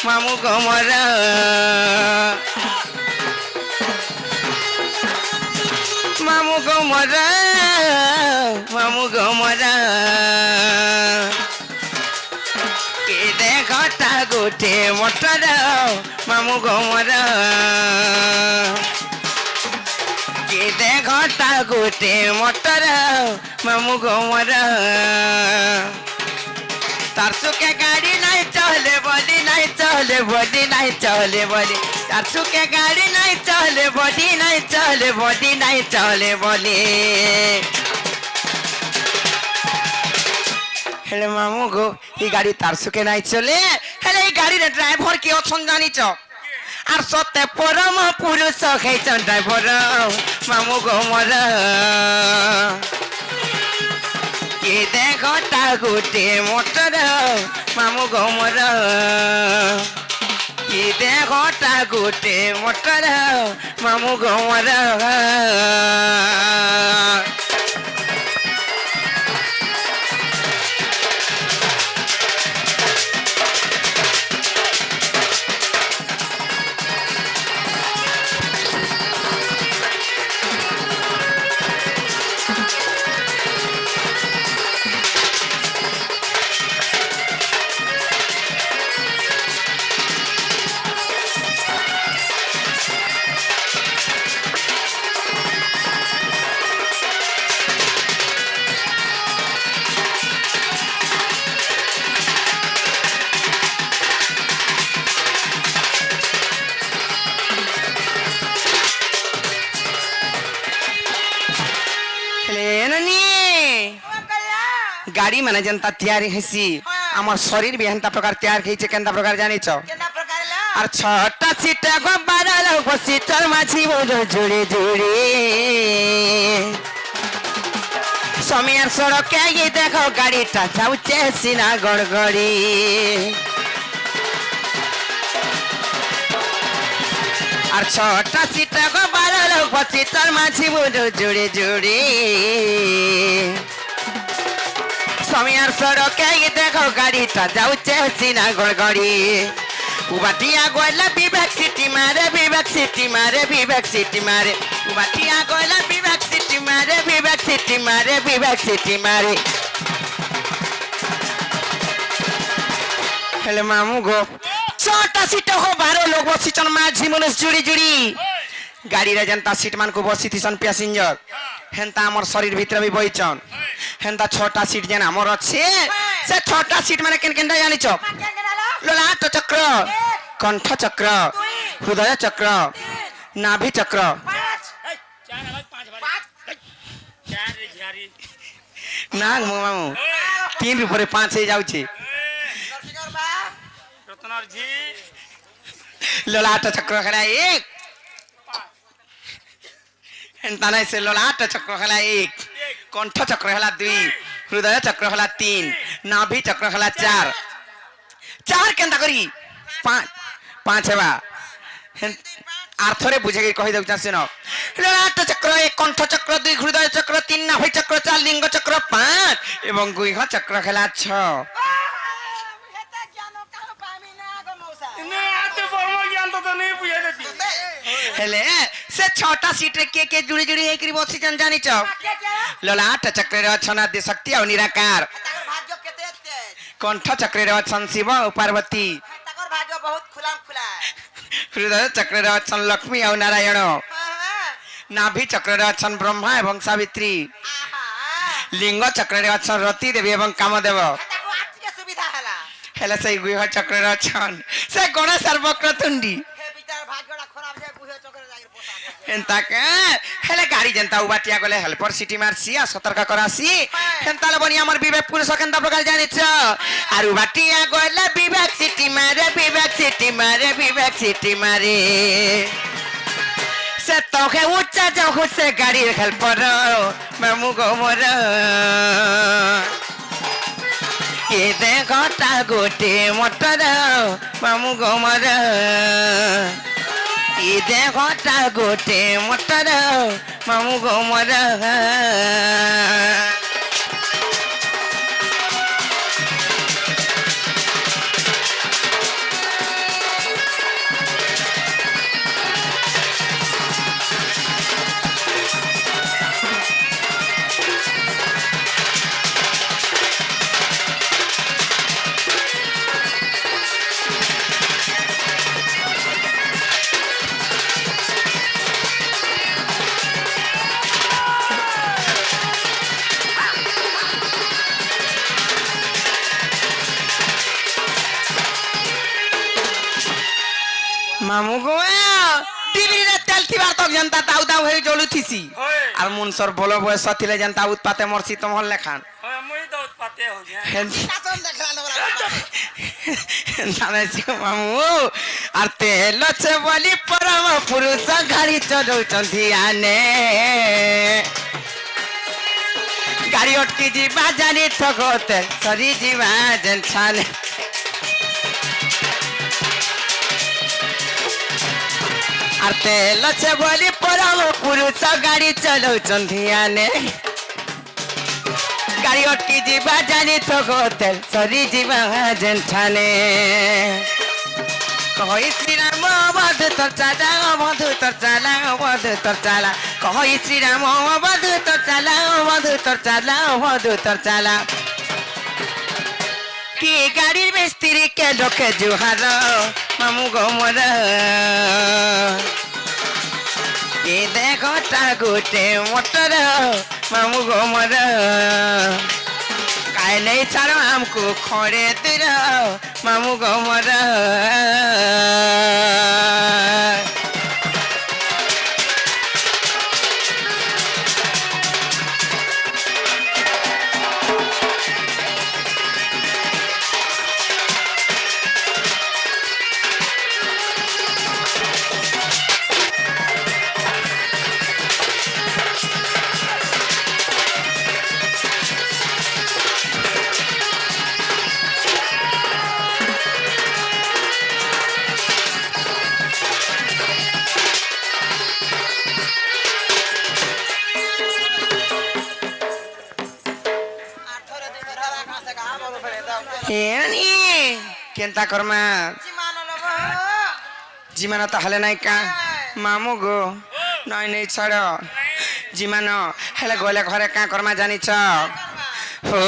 ମାମୁଁ ଗମର ମାମୁଁ ଗମର ମାମୁଁ ଗମର কে দেখটা গোটে মটর মামুঁ গমর কে দেখটা গোটে মটর মামুঁ গমর তার সুখে গাড়ি নাই চলে বলি নাই চলে বডি নাই চলে বলি তার সুখে গাড়ি নাই চলে বডি নাই চলে বডি নাই চলে বলি হেলে মামু গো এই গাড়ি তার সুখে নাই চলে হেলে এই গাড়ির ড্রাইভার কি অছন জানিছ আর সতে পরম পুরুষ খাইছন ড্রাইভার মামু গো মর কে দেখটা গোটে মোটর মামু গো মর কে দেখটা গোটে মোটর মামু গো মর गाड़ी माने जनता तैयारी हेसी हमर शरीर भी हंता प्रकार तैयार खैचे केंदा प्रकार जानि छ और छटा सीटा गो बारल बसी चल माछी बोलो जोड़े जोड़े समियार सड़क के ये देखो गाड़ी टा जाउचे सीना गड़गड़ी और छटा सीटा गो बारल बसी चल माछी बोलो जोड़े जोड़े समियार सड़के ये देखो गाड़ीटा जाउचे सीना गड़गड़ी उबाटिया गोला विवेक सिटी मारे विवेक सिटी मारे विवेक सिटी मारे उबाटिया गोला विवेक सिटी मारे विवेक सिटी मारे विवेक सिटी मारे हेले मामू गो छोटा सीट हो 12 लोग बसिचन माझी मनुष जुड़ी जुड़ी गाड़ी रे जनता सीट मान को बसी थिसन पैसेंजर हेंता हमर शरीर भीतर भी बइचन हेंता छोटा सीट जेन हमर अछि से छोटा सीट माने केन केनटा जानि छ ललाट चक्र कंठ चक्र हृदय चक्र नाभि चक्र नाग मामू 3 ऊपर 5 हे जाउ छी रत्नर जी ललाट चक्र खड़ा 1 हेंता नै से ललाट चक्र खड़ा 1 कंठ चक्र हला 2 हृदय चक्र हला 3 नाभि चक्र हला 4 4 केंता करी 5 हेबा आर्थरे बुझे के कहि दउ चासिनो ललाट चक्र 1 कंठ चक्र 2 हृदय चक्र 3 नाभि चक्र 4 लिंग चक्र 5 एवं गुह चक्र हला 6 हेले से छोटा सीट रे के जुड़ी जुड़ी हे करी बसी जन जानि छ ललाट चक्र रे अछन आदि शक्ति और निराकार भाग्य केते कंठ चक्र रे अछन शिव और पार्वती तकर भाग्य बहुत खुलाम खुला हृदय चक्र रे अछन लक्ष्मी और नारायण नाभि चक्र रे अछन ब्रह्मा एवं सावित्री लिंग चक्र रे अछन रति देवी एवं कामदेव ताको आर्थिक सुविधा हला हेले से गुह चक्र रे अछन से गणेश सर्वक्रतुंडी हे पितर भाग्यडा खराब जे गुह चक्र रे जागिर पोसा एंता के हेले गाड़ी जनता उबाटिया गले हेल्पर सिटी मारसी आ सतर्क करासी हेंता ले बनी हमर विवेक पुरुष केंता प्रकार जानि छ आर उबाटिया गले विवेक सिटी मारे विवेक सिटी मारे विवेक सिटी मारे से तोखे उच्चा जो से गाड़ी हेल्पर मामू गोमर ये देखटा गोटे मोटर मामू गोमर ये देखटा गोटे मोटर मामू गोमर মামু গো টিভিরে তেল থিবার তক জনতা দাউ দাউ হয়ে জ্বলুথিছি আর মুনসর বলো বয়স থিলে জনতা উৎপাতে মরছি তোমার লেখান মামু আর তেল আছে বলি পরম পুরুষ গাড়ি চলাউଛନ୍ତି আনে গাড়ি অটকি ଯିବା ଜାଣି ଠକତେ ସରି ଯିବା ଜେନ୍ଛାନେ আর তেল আছে বলি পরম পুরুষ গাড়ি চলাউଛନ୍ତି আনে গাড়ি অটকি ଯିବା জানি ঠকতে সরি ଯିବା জেন্ছানে কই শ্রীরাম বধু তোর চালা বধু তোর চালা বধু তোর চালা কই শ্রীরাম বধু তোর চালা বধু তোর চালা বধু তোর চালা কি গাড়ির মিস্ত্রি কে লোকে জুহার মামু গো মোর কি দেখটা গোটে মোটর মামু গো মোর কাই নেই ছাড়ো আমকু খড়ে তীর মামু গো মোর এনি কেনতা করমা জিমান তাহলে নাই কা মামু গো নয় নেই ছাড় জিমান হেলে গলে ঘরে কা করমা জানিছ ও